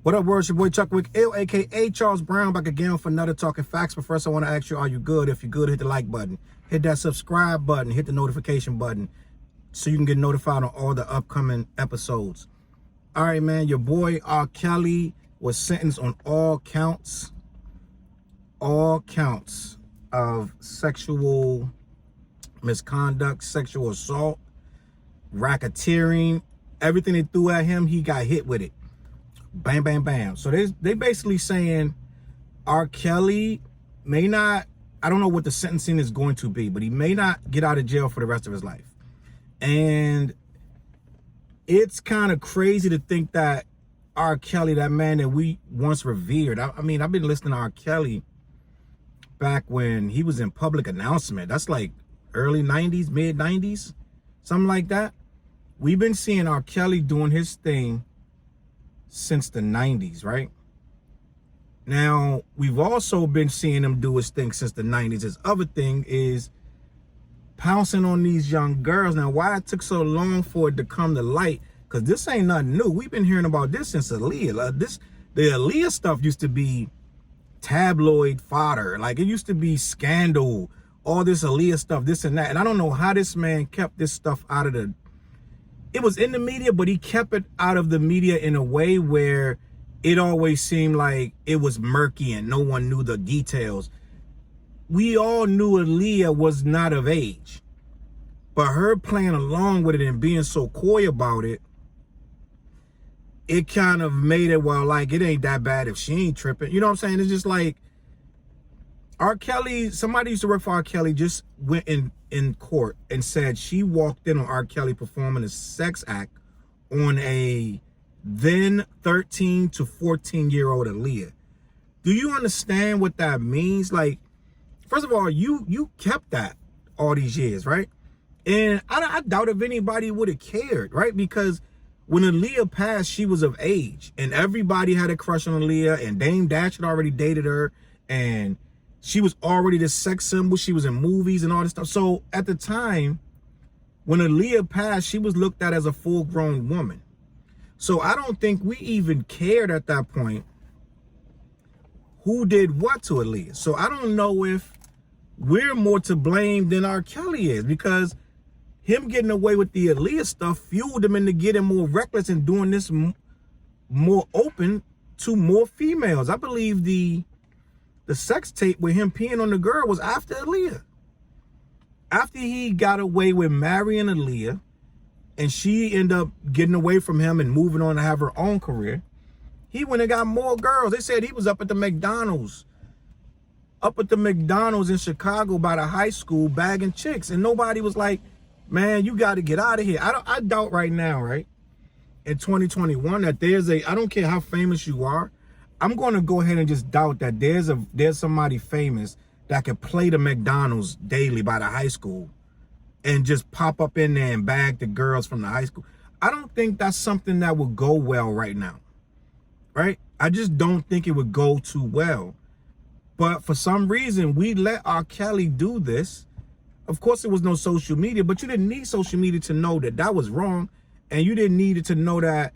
What up, world? It's your boy Chuck Wick, aka Charles Brown, back again for another Talking Facts. But first, I want to ask you, are you good? If you're good, hit the like button, hit that subscribe button, hit the notification button so you can get notified on all the upcoming episodes. All right, man, your boy R. Kelly was sentenced on all counts of sexual misconduct, sexual assault, racketeering. Everything they threw at him, he got hit with it. Bam, bam, bam. So they basically saying R. Kelly may not, I don't know what the sentencing is going to be, but he may not get out of jail for the rest of his life. And it's kind of crazy to think that R. Kelly, that man that we once revered, I mean, I've been listening to R. Kelly back when he was in public announcement. That's like early 90s, mid 90s, something like that. We've been seeing R. Kelly doing his thing since the 90s, right? Now, we've also been seeing him do his thing since the 90s. His other thing is pouncing on these young girls. Now, why it took so long for it to come to light, because this ain't nothing new. We've been hearing about this since Aaliyah. The Aaliyah stuff used to be tabloid fodder. Like, it used to be scandal, all this Aaliyah stuff, this and that. And I don't know how this man kept this stuff out of the... It was in the media, but he kept it out of the media in a way where it always seemed like it was murky and no one knew the details. We all knew Aaliyah was not of age, but her playing along with it and being so coy about it, it kind of made it, well, like, it ain't that bad if she ain't tripping. You know what I'm saying? It's just like R. Kelly, somebody used to work for R. Kelly just went in court and said she walked in on R. Kelly performing a sex act on a then 13 to 14-year-old Aaliyah. Do you understand what that means? Like, first of all, you kept that all these years, right? And I doubt if anybody would have cared, right? Because when Aaliyah passed, she was of age and everybody had a crush on Aaliyah, and Dame Dash had already dated her, and she was already this sex symbol. She was in movies and all this stuff. So at the time, when Aaliyah passed, she was looked at as a full-grown woman. So I don't think we even cared at that point who did what to Aaliyah. So I don't know if we're more to blame than R. Kelly is, because him getting away with the Aaliyah stuff fueled him into getting more reckless and doing this more open to more females. I believe the sex tape with him peeing on the girl was after Aaliyah. After he got away with marrying Aaliyah and she ended up getting away from him and moving on to have her own career, he went and got more girls. They said he was up at the McDonald's in Chicago by the high school bagging chicks, and nobody was like, man, you got to get out of here. I doubt right now, right, in 2021, that I don't care how famous you are, I'm going to go ahead and just doubt that there's somebody famous that could play the McDonald's daily by the high school and just pop up in there and bag the girls from the high school. I don't think that's something that would go well right now, right? I just don't think it would go too well. But for some reason, we let R. Kelly do this. Of course, it was no social media, but you didn't need social media to know that that was wrong. And you didn't need it to know that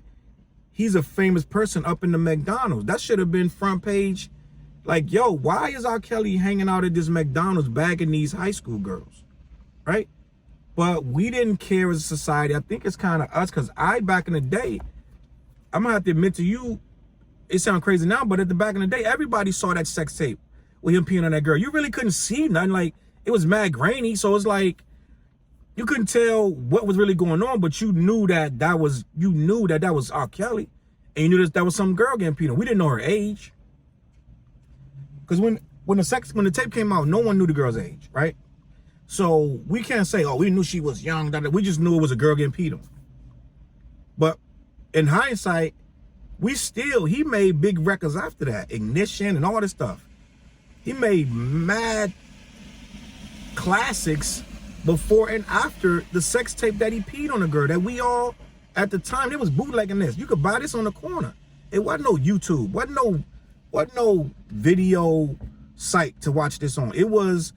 he's a famous person up in the McDonald's. That should have been front page. Like, yo, why is R. Kelly hanging out at this McDonald's bagging these high school girls, right? But we didn't care as a society. I think it's kind of us, because back in the day, I'm going to have to admit to you, it sounds crazy now, but at the back in the day, everybody saw that sex tape with him peeing on that girl. You really couldn't see nothing. Like, it was mad grainy, so it's like, you couldn't tell what was really going on, but you knew that was R. Kelly, and you knew that was some girl getting peed on. We didn't know her age, because when the tape came out, no one knew the girl's age, right? So we can't say, oh, we knew she was young. We just knew it was a girl getting peed on. But in hindsight, he made big records after that, Ignition and all this stuff. He made mad classics before and after the sex tape that he peed on a girl, that we all, at the time, it was bootlegging this. You could buy this on the corner. It wasn't no YouTube, wasn't no video site to watch this on. It was,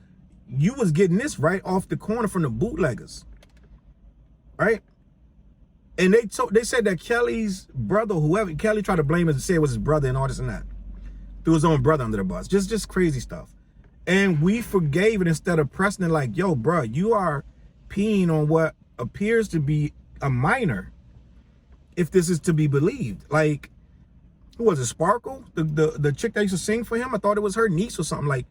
you was getting this right off the corner from the bootleggers, right? And they said that Kelly's brother, whoever, Kelly tried to blame him and say it was his brother and all this and that. Threw his own brother under the bus. Just crazy stuff. And we forgave it instead of pressing it like, yo, bro, you are peeing on what appears to be a minor, if this is to be believed. Like, who was it, Sparkle? The chick that used to sing for him? I thought it was her niece or something. Like,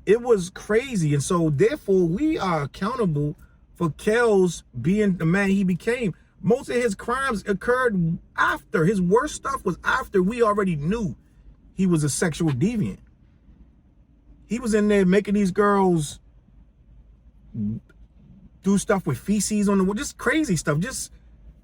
it was crazy. And so, therefore, we are accountable for Challz being the man he became. Most of his crimes occurred after. His worst stuff was after we already knew he was a sexual deviant. He was in there making these girls do stuff with feces on the wall, just crazy stuff, just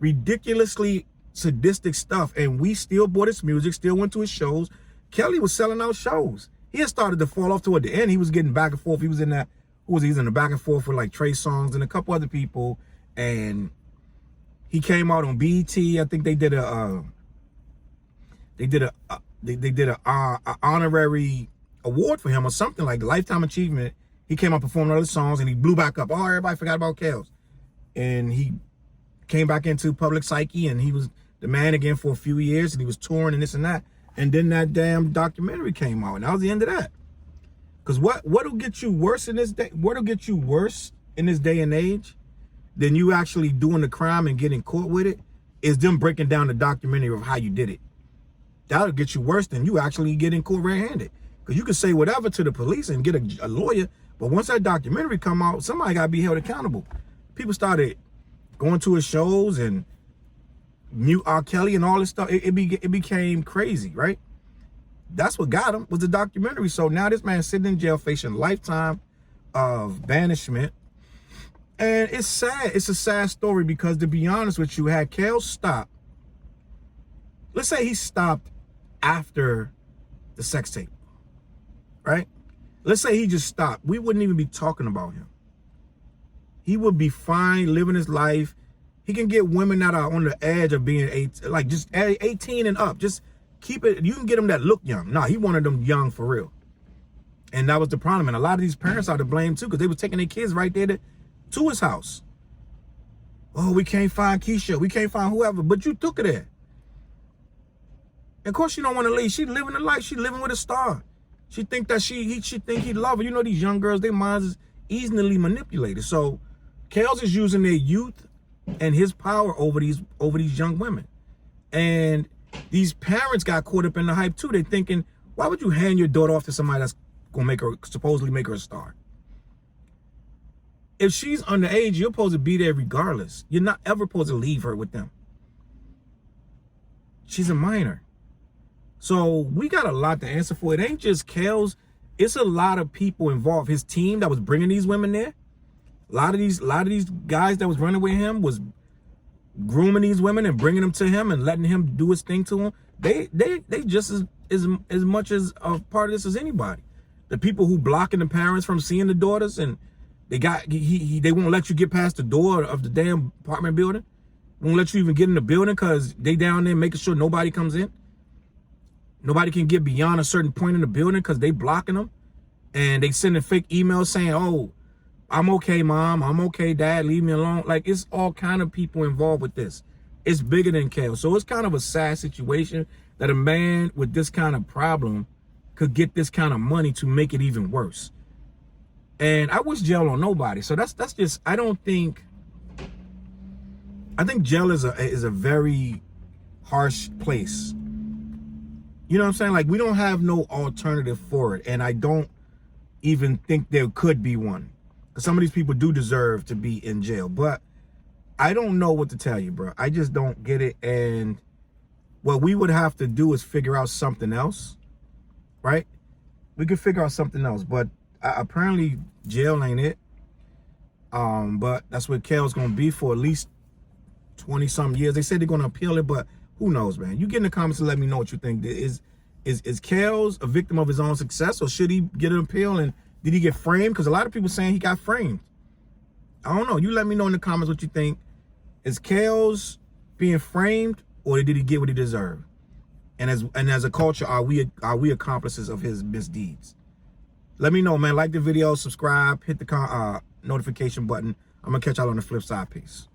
ridiculously sadistic stuff. And we still bought his music, still went to his shows. Kelly was selling out shows. He had started to fall off toward the end. He was getting back and forth. He was in that, who was he? He was in the back and forth with like Trey Songz and a couple other people. And he came out on BET. I think they did a honorary award for him or something, like the Lifetime Achievement. He came out performing other songs and he blew back up. Oh, everybody forgot about Challz. And he came back into public psyche and he was the man again for a few years and he was touring and this and that. And then that damn documentary came out and that was the end of that. Because what'll get you worse in this day? What'll get you worse in this day and age than you actually doing the crime and getting caught with it is them breaking down the documentary of how you did it. That'll get you worse than you actually getting caught red-handed. Because you can say whatever to the police and get a lawyer, but once that documentary come out, somebody got to be held accountable. People started going to his shows and mute R. Kelly and all this stuff. It became crazy, right? That's what got him, was the documentary. So now this man's sitting in jail facing lifetime of banishment. And it's sad. It's a sad story because, to be honest with you, had Challz stopped, let's say he stopped after the sex tape, right? Let's say he just stopped. We wouldn't even be talking about him. He would be fine living his life. He can get women that are on the edge of being 18 and up. Just keep it. You can get them that look young. Nah, he wanted them young for real. And that was the problem. And a lot of these parents are to blame too, because they was taking their kids right there to his house. Oh, we can't find Keisha. We can't find whoever. But you took her there. Of course she don't want to leave. She living the life. She living with a star. She think that she think he love her. You know, these young girls, their minds is easily manipulated. So Challz is using their youth and his power over these young women. And these parents got caught up in the hype too. They're thinking, why would you hand your daughter off to somebody that's gonna supposedly make her a star? If she's underage, you're supposed to be there regardless. You're not ever supposed to leave her with them. She's a minor. So we got a lot to answer for. It ain't just Challz. It's a lot of people involved. His team that was bringing these women there. A lot of these guys that was running with him was grooming these women and bringing them to him and letting him do his thing to them. They just as much as a part of this as anybody. The people who blocking the parents from seeing the daughters, and they won't let you get past the door of the damn apartment building. Won't let you even get in the building because they down there making sure nobody comes in. Nobody can get beyond a certain point in the building because they blocking them. And they sending fake emails saying, oh, I'm okay, mom. I'm okay, dad. Leave me alone. Like, it's all kind of people involved with this. It's bigger than Challz. So it's kind of a sad situation that a man with this kind of problem could get this kind of money to make it even worse. And I wish jail on nobody. So that's just, I think jail is a very harsh place. You know what I'm saying? Like, we don't have no alternative for it. And I don't even think there could be one. Because some of these people do deserve to be in jail. But I don't know what to tell you, bro. I just don't get it. And what we would have to do is figure out something else, right? We could figure out something else. But apparently jail ain't it. But that's what Challz going to be for at least 20-something years. They said they're going to appeal it, but who knows, man? You get in the comments and let me know what you think. Is Challz a victim of his own success, or should he get an appeal? And did he get framed? Because a lot of people saying he got framed. I don't know. You let me know in the comments what you think. Is Challz being framed, or did he get what he deserved? And as a culture, are we accomplices of his misdeeds? Let me know, man. Like the video, subscribe, hit the notification button. I'm gonna catch y'all on the flip side. Peace.